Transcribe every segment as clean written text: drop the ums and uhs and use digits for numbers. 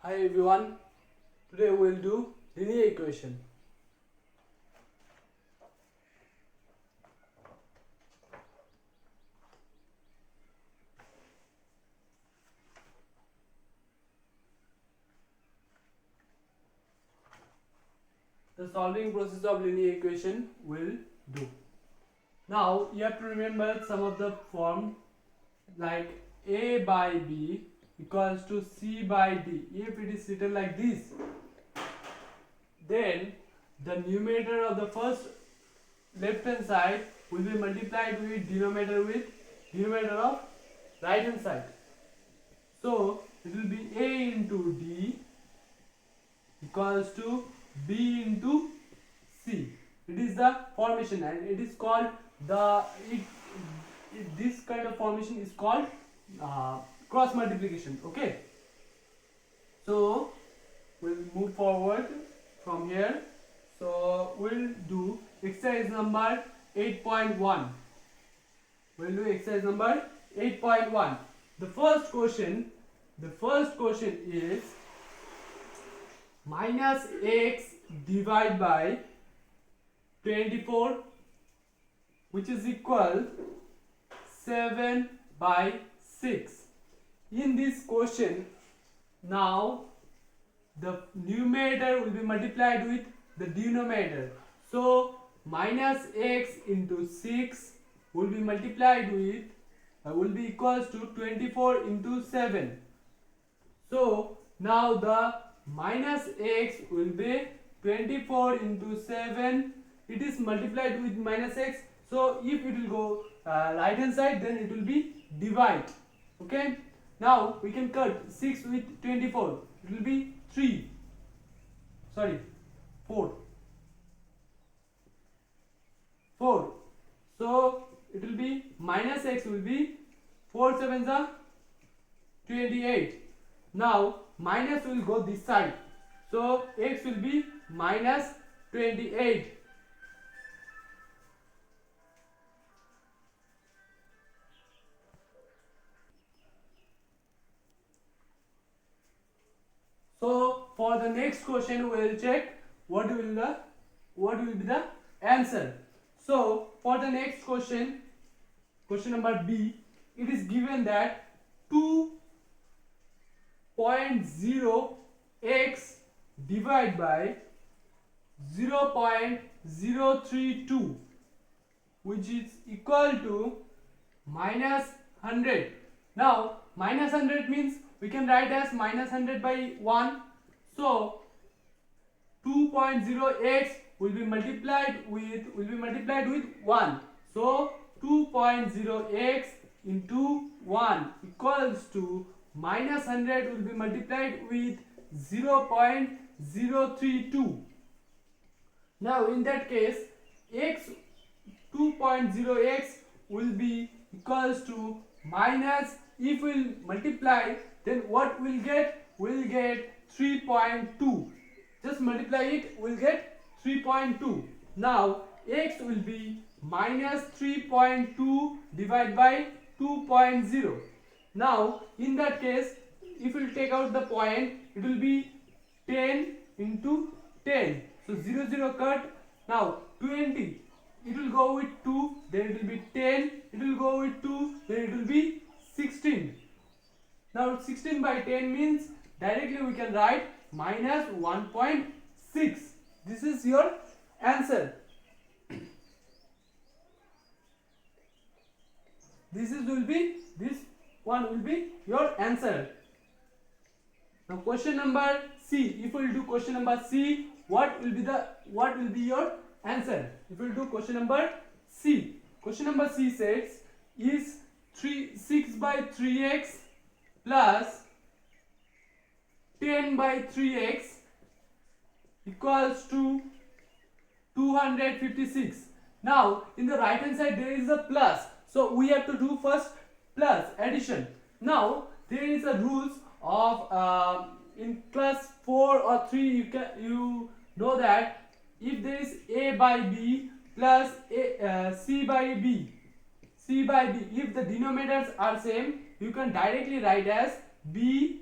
Hi everyone, today we will do linear equation. The solving process of linear equation will do. Now you have to remember some of the form like a by b equals to c by d. If it is written like this, then the numerator of the first left hand side will be multiplied with denominator of right hand side. So it will be a into d equals to b into c. It is the formation and it is called this kind of formation is called cross multiplication. Okay, so we'll move forward from here. So we'll do exercise number 8.1. We'll do exercise number 8.1. The first question is minus x divided by 24, which is equal 7 by 6. In this question, now the numerator will be multiplied with the denominator. So minus x into 6 will be multiplied with will be equals to 24 into 7. So now the minus x will be 24 into 7. It is multiplied with minus x. So if it will go right hand side, then it will be divide. Okay. Now we can cut 6 with 24. It will be 4. So it will be minus x will be 4 sevens are 28. Now minus will go this side. So x will be minus 28. So for the next question we will check what will be the answer. So for the next question number B, it is given that 2.0x divided by 0.032, which is equal to minus 100. Now minus 100 means we can write as minus 100 by 1. So 2.0x will be multiplied with 1. So 2.0x into 1 equals to minus 100 will be multiplied with 0.032. Now in that case, x 2.0x will be equals to minus, if we will multiply, then what we'll get? We'll get 3.2. Just multiply it, we'll get 3.2. Now x will be minus 3.2 divided by 2.0. Now in that case, if we will take out the point, it will be 10 into 10. So 0 cut. Now 20, it will go with 2, then it will be 10, it will go with 2, then it will be 16. Now 16 by 10 means directly we can write minus 1.6. This is your answer. This one will be your answer. Now question number C. If we will do question number C, what will be your answer? If we will do question number C. Question number C says is 6 by 3x plus 10 by 3x equals to 256. Now in the right hand side there is a plus, so we have to do first plus addition. Now there is a rules of in class 4 or 3 you know that if there is a by b plus c by b, if the denominators are same, you can directly write as b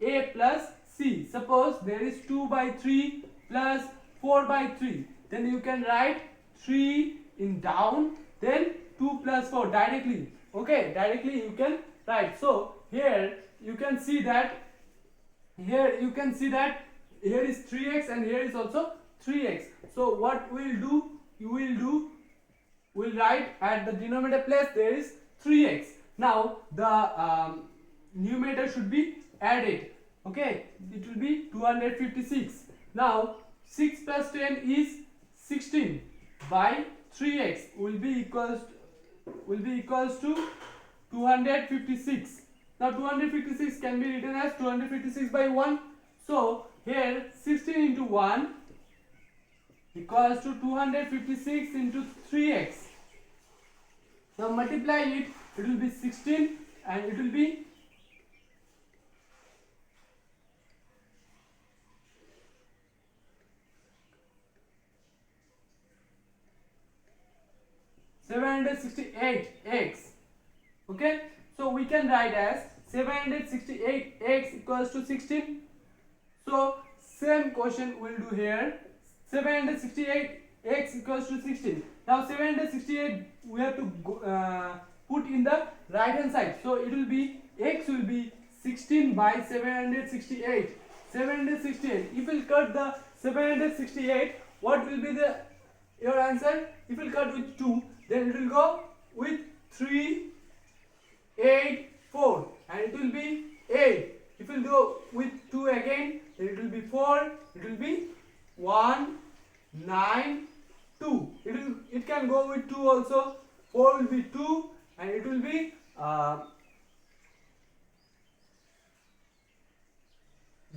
a plus see, suppose there is 2 by 3 plus 4 by 3, then you can write 3 in down, then 2 plus 4 directly. Okay, directly you can write. So here you can see that here is 3x and here is also 3x. So what we'll do, we'll write at the denominator place there is 3x. Now the numerator should be added. Okay, it will be 256. Now 6 plus 10 is 16 by 3x will be equals to 256. Now 256 can be written as 256 by 1. So here 16 into 1 equals to 256 into 3x. Now multiply it, it will be 16 and it will be 768x. Okay, so we can write as 768x equals to 16. So same question we'll do here. 768x equals to 16. Now 768 we have to put in the right hand side. So it will be x will be 16 by 768. 768. If we cut the 768, what will be your answer? If we cut with 2, then it will go with 3, 8, 4, and it will be 8. If we go with 2 again, then it will be 4. It will be 1, 9, 2. It can go with 2 also. 4 will be 2, and it will be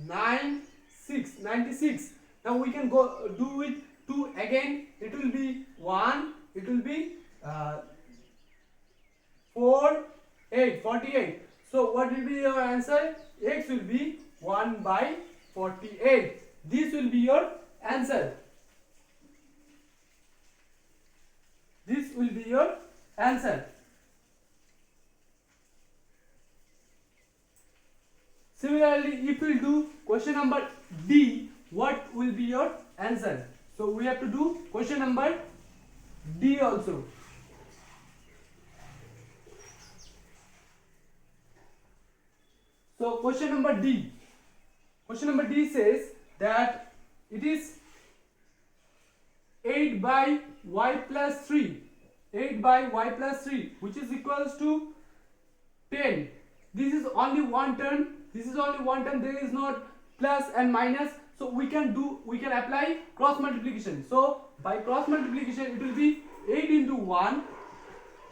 96. Now we can go do with 2 again. It will be 1. It will be 4, 8, 48. So what will be your answer? X will be 1 by 48. This will be your answer. This will be your answer. Similarly, if we do question number D, what will be your answer? So we have to do question number D also. So question number D. Question number D says that it is 8 by y plus 3. 8 by y plus 3, which is equals to 10. This is only one term. There is not plus and minus. So we can apply cross multiplication. So by cross multiplication it will be 8 into 1,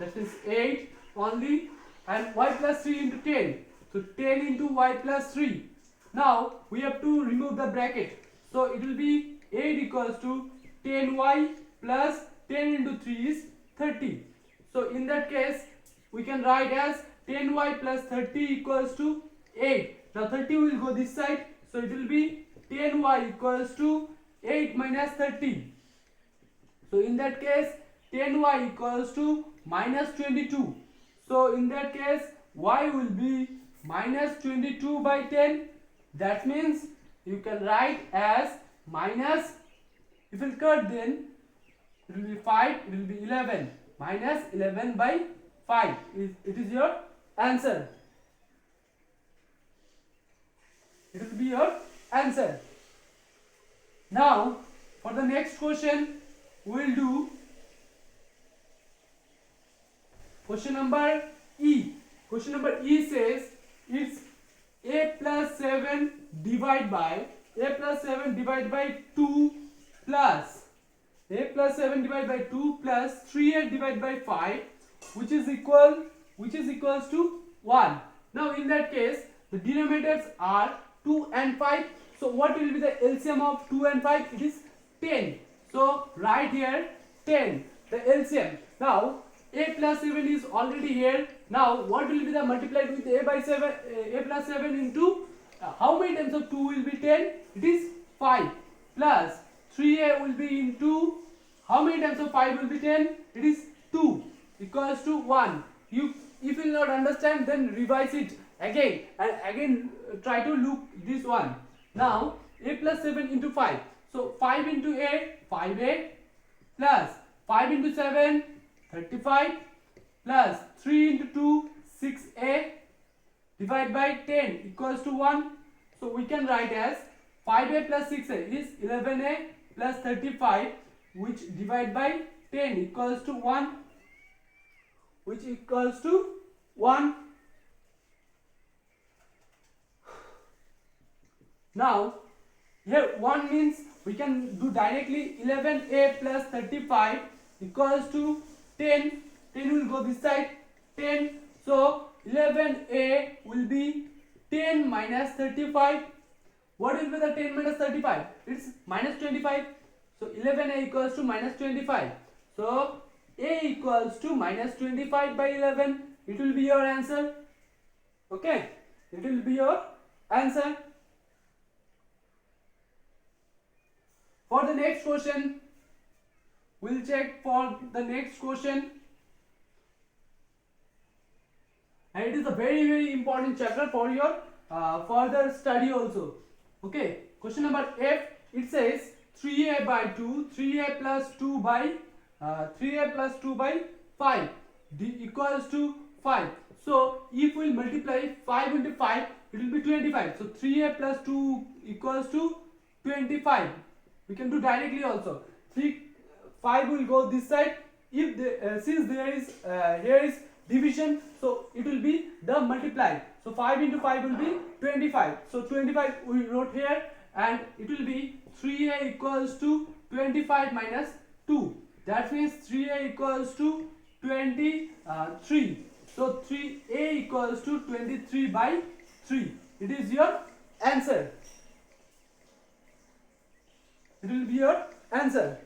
that is 8 only, and y plus 3 into 10. So 10 into y plus 3. Now we have to remove the bracket. So it will be 8 equals to 10y plus 10 into 3 is 30. So in that case we can write as 10y plus 30 equals to 8. Now 30 will go this side. So it will be 10y equals to 8 minus 30. So in that case 10y equals to minus 22. So in that case y will be minus 22 by 10. That means you can write as minus, if you cut then it will be 5, it will be 11. Minus 11 by 5. It is your answer. It will be your answer. Now for the next question we will do question number E. Question number E says it's a plus 7 divided by 2 plus a plus 7 divided by 2 plus 3a divided by 5, which is equals to 1. Now in that case the denominators are 2 and 5. So what will be the LCM of 2 and 5? It is 10. So right here 10, the LCM. Now a plus 7 is already here. Now what will be the multiplied with a by 7? A plus 7 into how many times of 2 will be 10? It is 5 plus 3a will be into how many times of 5 will be 10? It is 2 equals to 1. If you will not understand, then revise it again and again try to look this one. Now a plus 7 into 5. So 5 into a, 5a, plus 5 into 7, 35, plus 3 into 2, 6a, divided by 10 equals to 1. So we can write as 5a plus 6a is 11a plus 35, which divide by 10 equals to 1, which equals to 1. Now here 1 means we can do directly 11a plus 35 equals to 10. 10 will go this side, 10. So 11a will be 10 minus 35. What will be the 10 minus 35? It's minus 25. So 11a equals to minus 25. So a equals to minus 25 by 11. It will be your answer. Okay, it will be your answer. For the next question, we'll check for the next question. And it is a very important chapter for your further study also. Okay, question number F, it says 3a by 2, 3a plus 2 by 5 equals to 5. So if we multiply 5 into 5, it will be 25. So 3a plus 2 equals to 25. We can do directly also. 5 will go this side. If since there is here is division, so it will be the multiply. So 5 into 5 will be 25. So 25 we wrote here, and it will be 3a equals to 25 minus 2. That means 3a equals to 23. So 3a equals to 23 by 3. It is your answer. It will be your answer.